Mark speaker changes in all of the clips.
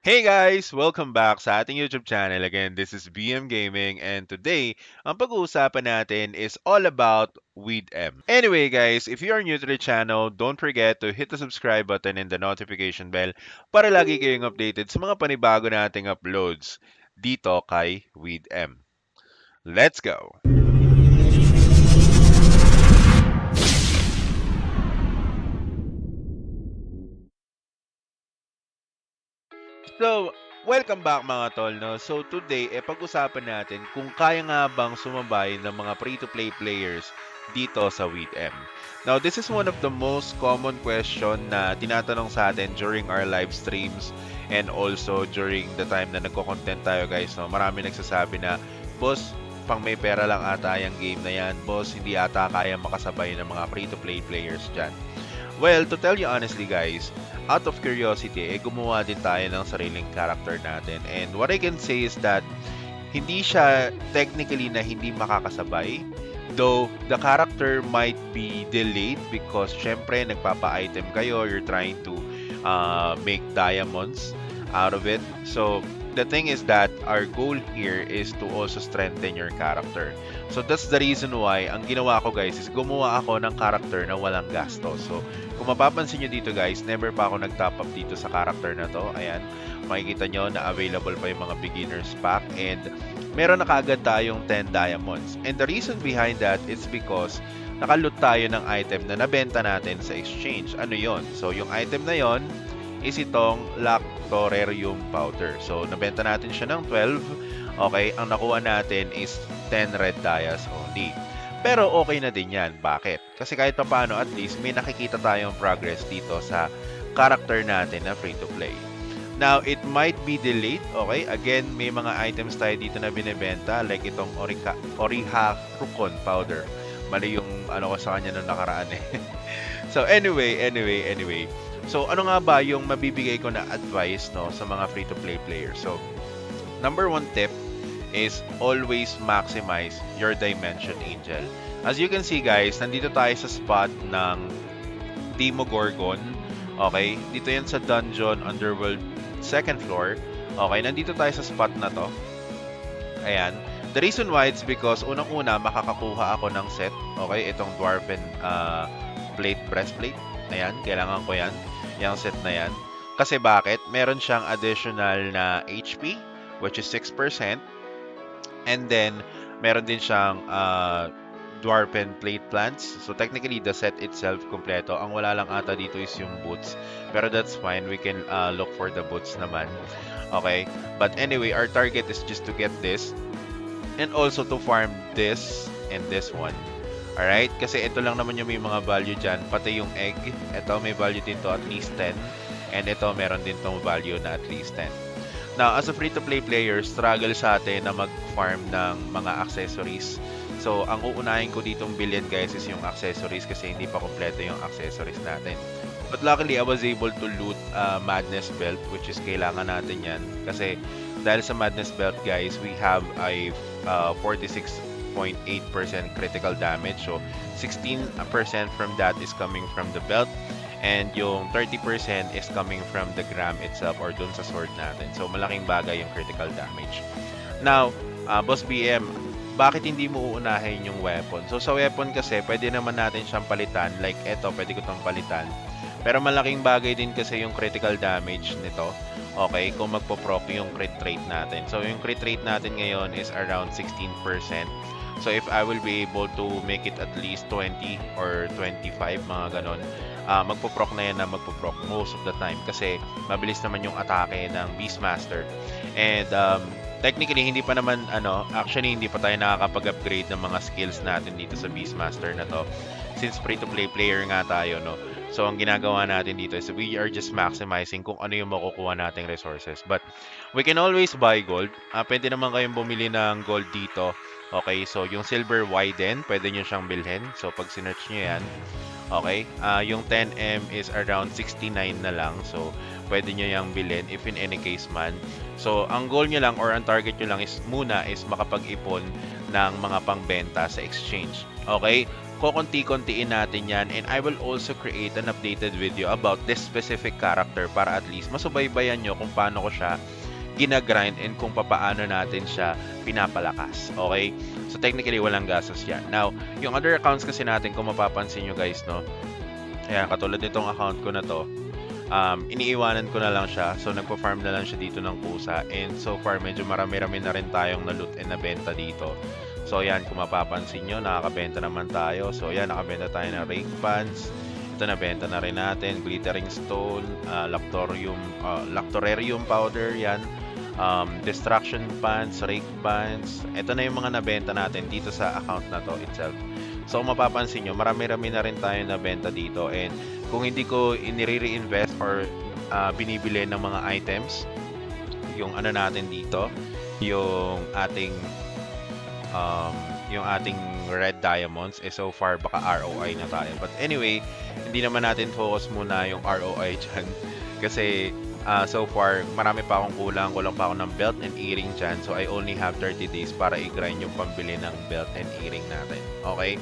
Speaker 1: Hey guys! Welcome back sa ating YouTube channel. Again, this is BM Gaming and today, ang pag-uusapan natin is all about with M. Anyway guys, if you are new to the channel, don't forget to hit the subscribe button and the notification bell para lagi kayong updated sa mga panibago nating uploads dito kay with M. Let's go! So, welcome back mga tol, no? So today, pag-usapan natin kung kaya nga bang sumabay ng mga free-to-play players dito sa WeedM. Now, this is one of the most common question na tinatanong sa atin during our live streams and also during the time na nagko-content tayo guys, no? Marami nagsasabi na, boss, pang may pera lang ata yung game na yan. Boss, hindi ata kaya makasabay ng mga free-to-play players dyan. Well, to tell you honestly guys, out of curiosity, gumawa din tayo ng sariling character natin. And what I can say is that hindi siya technically na hindi makakasabay. Though the character might be delayed because syempre nagpapa-item kayo, you're trying to make diamonds out of it. So the thing is that our goal here is to also strengthen your character. So that's the reason why ang ginawa ko guys is gumawa ako ng character na walang gastos. So kung mapapansin nyo dito guys, never pa ako nag-top up dito sa character na to. Ayan, makikita nyo na available pa yung mga beginners pack and meron na kaagad tayong 10 diamonds. And the reason behind that is because nakaloot tayo ng item na nabenta natin sa exchange. Ano yon? So yung item na yon is itong Lactorarium Powder. So nabenta natin siya ng 12. Okay, ang nakuha natin is 10 red dias only. Pero okay na din yan. Bakit? Kasi kahit pa paano at least may nakikita tayong progress dito sa character natin na free-to-play. Now, it might be delayed. Okay, again, may mga items tayo dito na binibenta like itong Oriharukon powder. Mali yung ano ko sa kanya nung nakaraan eh. So anyway. So ano nga ba yung mabibigay ko na advice no sa mga free-to-play players? So number one tip is always maximize your Dimension Angel. As you can see guys, nandito tayo sa spot ng Demogorgon. Okay, dito yan sa Dungeon Underworld second floor. Okay, nandito tayo sa spot na to. Ayan. The reason why it's because unang-una makakakuha ako ng set. Okay, itong Dwarven breastplate. Ayan, kailangan ko yan. Yung set na yan. Kasi bakit? Meron siyang additional na HP which is 6%. And then, meron din siyang Dwarven plate plants. So, technically, the set itself kompleto. Ang wala lang ata dito is yung boots. Pero that's fine. We can look for the boots naman. Okay? But anyway, our target is just to get this. And also to farm this and this one. Alright? Kasi ito lang naman yung may mga value dyan. Pati yung egg. Ito may value dito at least 10. And ito meron din tong value na at least 10. Now, as a free-to-play player, struggle sa atin na mag-farm ng mga accessories. So, ang uunahin ko ditong bilhin guys is yung accessories kasi hindi pa kompleto yung accessories natin. But luckily, I was able to loot Madness Belt which is kailangan natin yan. Kasi dahil sa Madness Belt guys, we have a 46.8% critical damage. So, 16% from that is coming from the belt. And yung 30% is coming from the gram itself or dun sa sword natin. So, malaking bagay yung critical damage. Now, Boss BM, bakit hindi mo uunahin yung weapon? So, sa weapon kasi, pwede naman natin siyang palitan. Like, eto, pwede ko itong palitan. Pero malaking bagay din kasi yung critical damage nito. Okay, kung magpo-proc yung crit rate natin. So, yung crit rate natin ngayon is around 16%. So, if I will be able to make it at least 20 or 25, mga ganon, magpo-proc na yan na magpo-proc most of the time kasi mabilis naman yung atake ng Beastmaster. And technically hindi pa naman actually hindi pa tayo nakakapag-upgrade ng mga skills natin dito sa Beastmaster na to since free-to-play player nga tayo, no. So ang ginagawa natin dito is we are just maximizing kung ano yung makukuha nating resources. But we can always buy gold. Pwede naman kayong bumili ng gold dito. Okay, so yung silver widen, pwede nyo siyang bilhin. So pag sinearch nyo yan, okay, yung 10M is around 69 na lang. So, pwede nyo yung bilhin if in any case man. So, ang goal nyo lang or ang target nyo lang is muna is makapag-ipon ng mga pangbenta sa exchange. Okay? kokonti-kontiin natin yan, and I will also create an updated video about this specific character para at least masubaybayan nyo kung paano ko siya ginagrind and kung paano natin siya pinapalakas. Okay? So technically walang gastos yan. Now, yung other accounts kasi natin, kung mapapansin nyo guys, no? Ayan, katulad nitong account ko na to, iniiwanan ko na lang siya. So nagpa-farm na lang siya dito ng kusa, and so far medyo marami-rami na rin tayong na-loot and nabenta dito. So ayan, kung mapapansin nyo, nakakabenta naman tayo. So ayan, nakabenta tayo ng rake pants. Ito, nabenta na rin natin. Glittering stone, lactorarium powder, yan. Destruction pants, rake pants. Ito na yung mga nabenta natin dito sa account na to itself. So kung mapapansin nyo, marami-rami na rin tayo nabenta dito. And kung hindi ko inire-reinvest or binibili ng mga items, yung ano natin dito, yung ating red diamonds, so far baka ROI na tayo. But anyway, hindi naman natin focus muna yung ROI dyan. Kasi so far, marami pa akong kulang pa ako ng belt and earring dyan. So I only have 30 days para i-grind yung pambili ng belt and earring natin. Okay?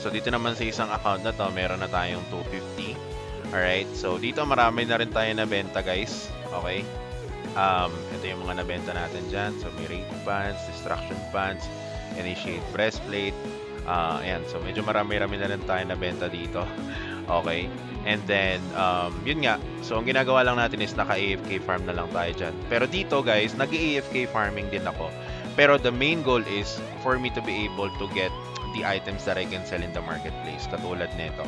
Speaker 1: So dito naman sa isang account na to, meron na tayong 250. Alright? So dito marami na rin tayo nabenta guys. Okay? Ito yung mga nabenta natin dyan. So may raid pants, destruction pants, initiate breastplate. Ayan, so medyo marami-rami na rin tayo nabenta dito. Okay? And then, yun nga. So, ang ginagawa lang natin is naka-AFK farm na lang tayo dyan. Pero dito, guys, nag-AFK farming din ako. Pero the main goal is for me to be able to get the items that I can sell in the marketplace. Katulad nito.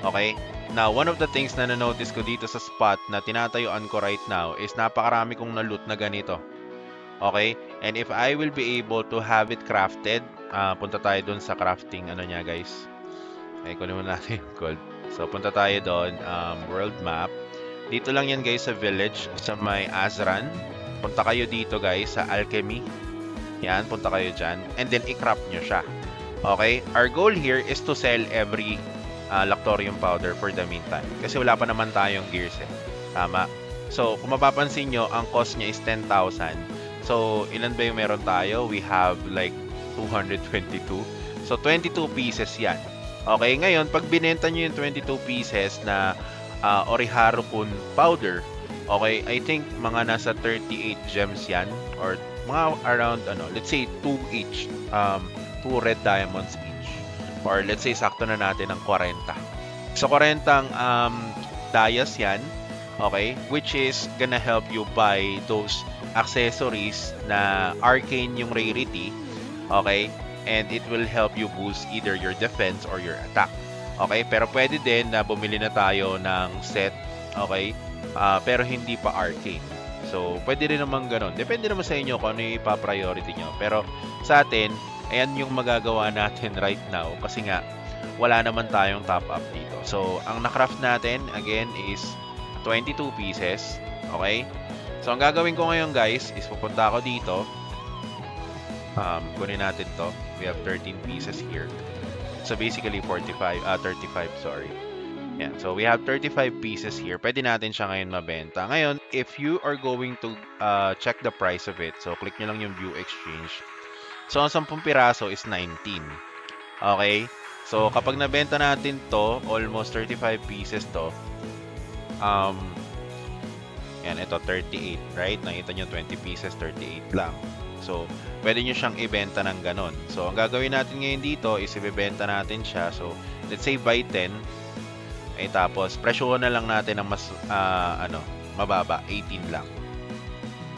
Speaker 1: Okay? Now, one of the things na na-notice ko dito sa spot na tinatayuan ko right now is napakarami kong na-loot na ganito. Okay? And if I will be able to have it crafted, punta tayo dun sa crafting, ano niya, guys. Ay, kunin mo natin yung gold. So, punta tayo doon, world map. Dito lang yan guys sa village, sa may Azran. Punta kayo dito guys sa alchemy. Yan, punta kayo dyan. And then, i-craft nyo siya. Okay? Our goal here is to sell every lactorium powder for the meantime. Kasi wala pa naman tayong gears eh. Tama? So, kung mapapansin nyo, ang cost niya is 10,000. So, ilan ba yung meron tayo? We have like 222. So, 22 pieces yan. Okay, ngayon, pag binenta nyo yung 22 pieces na Oriharukun powder, okay, I think mga nasa 38 gems yan, or mga around, let's say 2 each, 2 red diamonds each, or let's say sakto na natin ng 40. So, 40 dayas yan, okay, which is gonna help you buy those accessories na arcane yung rarity, okay, and it will help you boost either your defense or your attack. Okay? Pero pwede din na bumili na tayo ng set, okay? Pero hindi pa arcane. So, pwede rin naman ganun. Depende naman sa inyo kung ano yung ipa-priority nyo. Pero sa atin, ayan yung magagawa natin right now kasi nga, wala naman tayong top up dito. So, ang na-craft natin, again, is 22 pieces. Okay? So, ang gagawin ko ngayon, guys, is pupunta ako dito. Kunin natin to. We have 13 pieces here. So basically 35, sorry. Yeah, so we have 35 pieces here. Pwede natin siya ngayon mabenta. Ngayon, if you are going to check the price of it, so click nyo lang yung view exchange. So ang 10 piraso is 19. Okay? So kapag nabenta natin to, almost 35 pieces to, yan, ito 38, right? Nakita nyo 20 pieces, 38 lang. So, pwede nyo siyang ibenta ng ganon. So, ang gagawin natin ngayon dito is ibebenta natin siya. So, let's say buy 10. Ay, tapos, presyohan na lang natin ng mas, mababa. 18 lang.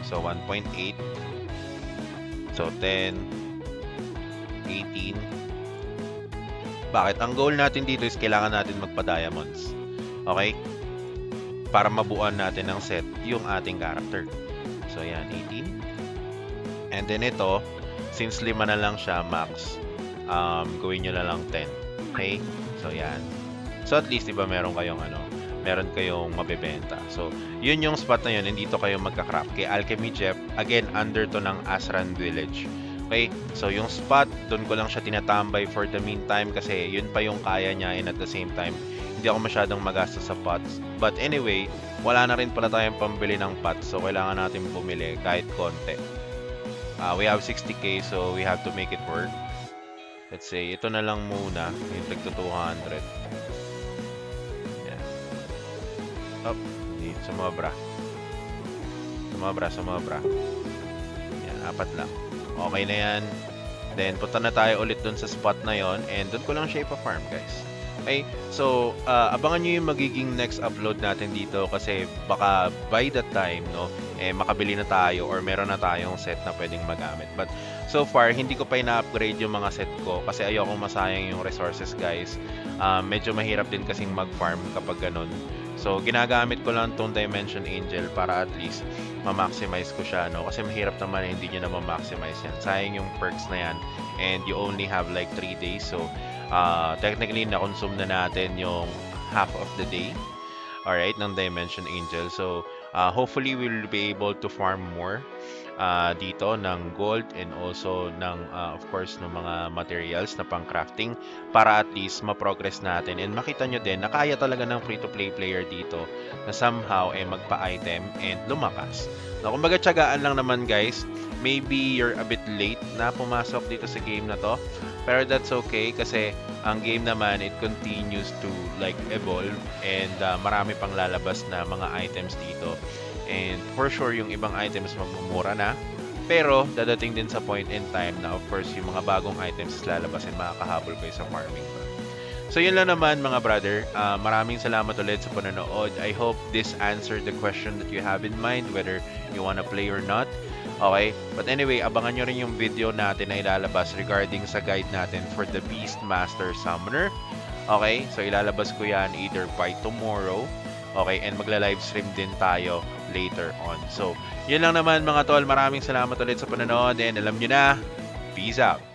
Speaker 1: So, 1.8. So, 10. 18. Bakit? Ang goal natin dito is kailangan natin magpa-diamonds. Okay? Para mabuuan natin ng set yung ating character. So, yan. 18. And then ito, since 5 na lang siya max, gawin nyo na lang 10. Okay? So, yan. So, at least, diba, meron kayong mabebenta. So, yun yung spot na yun. Nandito kayo magka-craft. Kay Alchemy Jeff, again, under to ng Azran Village. Okay? So, yung spot, doon ko lang siya tinatambay for the meantime kasi yun pa yung kaya niya, and at the same time, hindi ako masyadong magastos sa pots. But anyway, wala na rin pala tayong pambili ng pots. So, kailangan natin bumili kahit konti. We have 60k, so we have to make it work. Let's say, ito na lang muna, yung tagto 200. Yan. Oh, hindi, sumobra. Sumobra. Yan, 4 lang. Okay na yan. Then, punta na tayo ulit dun sa spot na yon and dun ko lang siya ipa-farm, guys. Okay, so, abangan nyo yung magiging next upload natin dito kasi baka by that time, no, makabili na tayo or meron na tayong set na pwedeng magamit. But, so far, hindi ko pa ina-upgrade yung mga set ko kasi ayokong masayang yung resources, guys. Medyo mahirap din kasing mag-farm kapag ganun. So, ginagamit ko lang tong Dimension Angel para at least ma-maximize ko siya, no? Kasi mahirap naman hindi nyo na ma-maximize yan. Sayang yung perks na yan and you only have like 3 days. So, technically, na-consume na natin yung half of the day, alright, ng Dimension Angel. So, hopefully, we'll be able to farm more dito ng gold and also ng, of course, ng mga materials na pang crafting para at least ma-progress natin and makita nyo din na kaya talaga ng free-to-play player dito na somehow magpa-item and lumakas. Na kumbaga tiyagaan lang naman, guys. Maybe you're a bit late na pumasok dito sa game na to, pero that's okay kasi ang game naman, it continues to like evolve and marami pang lalabas na mga items dito. And for sure, yung ibang items magmumura na. Pero, dadating din sa point in time na, of course, yung mga bagong items lalabas and makakahabol kayo sa farming pa. So, yun lang naman, mga brother. Maraming salamat ulit sa panonood. I hope this answered the question that you have in mind, whether you wanna play or not. Okay? But anyway, abangan nyo rin yung video natin na ilalabas regarding sa guide natin for the Beastmaster Summoner. Okay? So, ilalabas ko yan either by tomorrow. Okay, and magla-livestream din tayo later on. So, yun lang naman mga tol. Maraming salamat ulit sa panonood and alam nyo na, peace out!